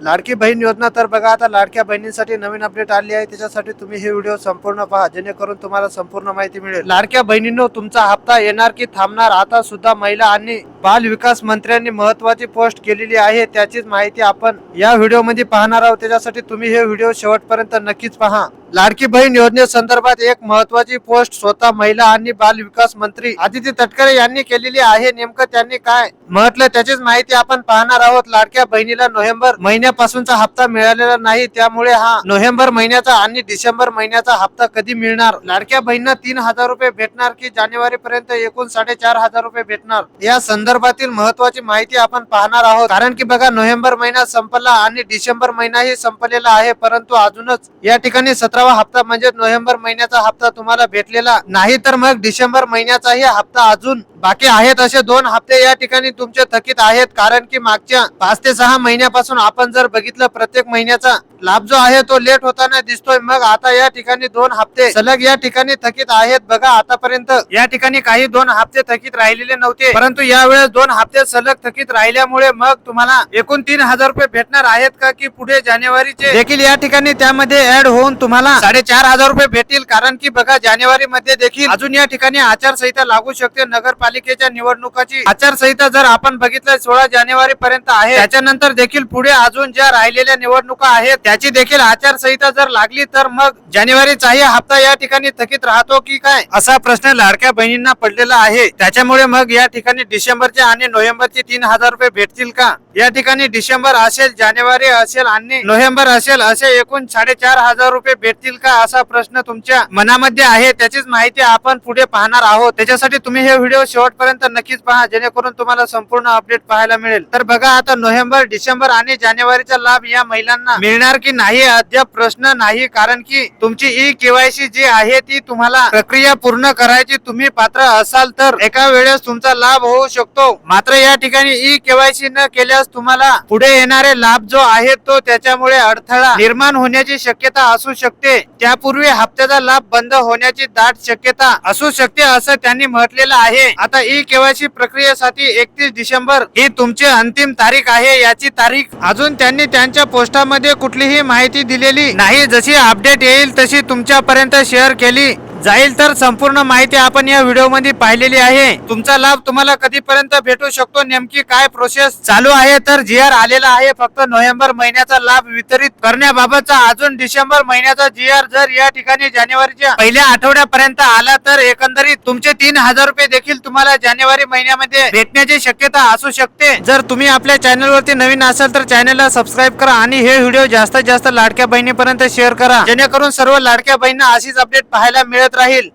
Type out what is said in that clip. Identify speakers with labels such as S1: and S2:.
S1: लाडकी बहीण योजना तर बघा आता लाडक्या बहिणींसाठी नवीन अपडेट आली आहे, त्याच्यासाठी तुम्ही हे व्हिडिओ संपूर्ण पहा जेणेकरून तुम्हाला संपूर्ण माहिती मिळेल। लाडक्या बहिणींनो, तुमचा हप्ता येणार की थांबणार? आता सुद्धा महिला आणि बाल विकास मंत्र्यांनी महत्वाची पोस्ट केलेली आहे, त्याचीच माहिती आपण या व्हिडिओ मध्ये पाहणार आहोत। त्याच्यासाठी तुम्ही हे व्हिडिओ शेवटपर्यंत नक्कीच पहा। लाडकी बहीण योजनेसंदर्भात एक महत्वाची पोस्ट स्वतः महिला आणि बाल विकास मंत्री आदिती तटकरे यांनी केलेली आहे। नेमकं त्यांनी काय म्हटलं त्याचीच माहिती आपण पाहणार आहोत। लाडक्या बहिणीला नोव्हेंबर महिन्यापासूनचा हप्ता मिळालेला नाही, त्यामुळे हा नोव्हेंबर महिन्याचा आणि डिसेंबर महिन्याचा हप्ता कधी मिळणार? लाडक्या बहिणींना 3,000 रुपये भेटणार की जानेवारी पर्यंत एकूण 4,500 रुपये भेटणार? या संदर्भातील महत्वाची माहिती आपण पाहणार आहोत। कारण की बघा, नोव्हेंबर महिना संपला आणि डिसेंबर महिनाही संपलेला आहे, परंतु अजूनच या ठिकाणी 17वा हप्ता म्हणजे नोव्हेंबर महिन्याचा हप्ता तुम्हाला भेटलेला नाही। तर मग डिसेंबर महिन्याचाही हप्ता अजून बाकी आहेत। असे 2 हप्ते या ठिकाणी तुमचे थकीत आहेत, कारण की मागच्या 5 ते 6 महिन्यापासून आपण जर बघितलं प्रत्येक महिन्याचा लाभ जो आहे तो लेट होताना दिसतोय। मग आता या ठिकाणी 2 हप्ते सलग या ठिकाणी थकीत आहेत। बघा, आतापर्यंत या ठिकाणी काही 2 हप्ते थकीत राहिलेले नव्हते, परंतु यावेळेस 2 हप्ते सलग थकीत राहिल्यामुळे मग तुम्हाला एकूण 3,000 रुपये भेटणार आहेत का, की पुढे जानेवारीचे देखील या ठिकाणी त्यामध्ये ऍड होऊन तुम्हाला 4,500 रुपये भेटतील? कारण की बघा, जानेवारी मध्ये देखील अजून या ठिकाणी आचारसंहिता लागू शकते। नगरपालिकेच्या निवडणुकाची आचारसंहिता जर आपण बघितलं 16 जानेवारी पर्यंत आहे, त्याच्यानंतर देखील पुढे अजून ज्या राहिलेल्या निवडणुका आहेत त्याची देखील आचारसंहिता जर लागली तर मग जानेवारीचाही हप्ता या ठिकाणी थकीत राहतो की काय, असा प्रश्न लाडक्या बहिणींना पडलेला आहे। त्याच्यामुळे मग या ठिकाणी डिसेंबरचे आणि नोव्हेंबरचे 3,000 रुपये भेटतील का? या ठिकाणी डिसेंबर असेल, जानेवारी असेल आणि नोव्हेंबर असेल, असे एकूण 4,500 रुपये भेटतील का, असा प्रश्न तुमच्या मनामध्ये आहे। त्याचीच माहिती आपण पुढे पाहणार आहोत। त्याच्यासाठी तुम्ही हे व्हिडिओ शेवटपर्यंत नक्कीच पहा जेणेकरून तुम्हाला संपूर्ण अपडेट पाहायला मिळेल। तर बघा, आता नोव्हेंबर, डिसेंबर आणि जानेवारीचा लाभ या महिलांना मिळणार की नाही अद्याप प्रश्न नाही, कारण की तुमची ई केवायसी जी आहे ती तुम्हाला प्रक्रिया पूर्ण करायची तुम्ही पात्र असाल तर एका वेळेस तुमचा लाभ होऊ शकतो। मात्र या ठिकाणी ई केवायसी न केल्यास तुम्हाला पुढे येणारे लाभ जो आहे तो त्याच्यामुळे अडथळा निर्माण होण्याची शक्यता असू शकते। त्यापूर्वी हप्त्याचा लाभ बंद होण्याची दाट शक्यता असू शकते, असं त्यांनी म्हटलेलं आहे। आता ई केवायसी प्रक्रियेसाठी 31 डिसेंबर ही तुमची अंतिम तारीख आहे। याची तारीख अजून त्यांनी त्यांच्या पोस्टामध्ये कुठलीही माहिती दिलेली नाही। जशी अपडेट येईल तशी तुमच्यापर्यंत शेअर केली जाईल। तर संपूर्ण माहिती आपण या व्हिडिओ मध्ये पाहिलेली आहे। तुमचा लाभ तुम्हाला कधीपर्यंत भेटू शकतो, नेमकी काय प्रोसेस चालू आहे? तर GR आलेला आहे फक्त नोव्हेंबर महिन्याचा लाभ वितरित करण्याबाबतचा। अजून डिसेंबर महिन्याचा GR जर या ठिकाणी जानेवारीच्या पहिल्या आठवड्यापर्यंत आला तर एकंदरीत तुमचे 3,000 रुपये देखील तुम्हाला जानेवारी महिन्यामध्ये भेटण्याची शक्यता असू शकते। जर तुम्ही आपल्या चॅनल वरती नवीन असाल तर चॅनलला सबस्क्राईब करा आणि हे व्हिडिओ जास्तीत जास्त लाडक्या बहिणीपर्यंत शेअर करा, जेणेकरून सर्व लाडक्या बहिणींना अशीच अपडेट पाहायला मिळत राहील।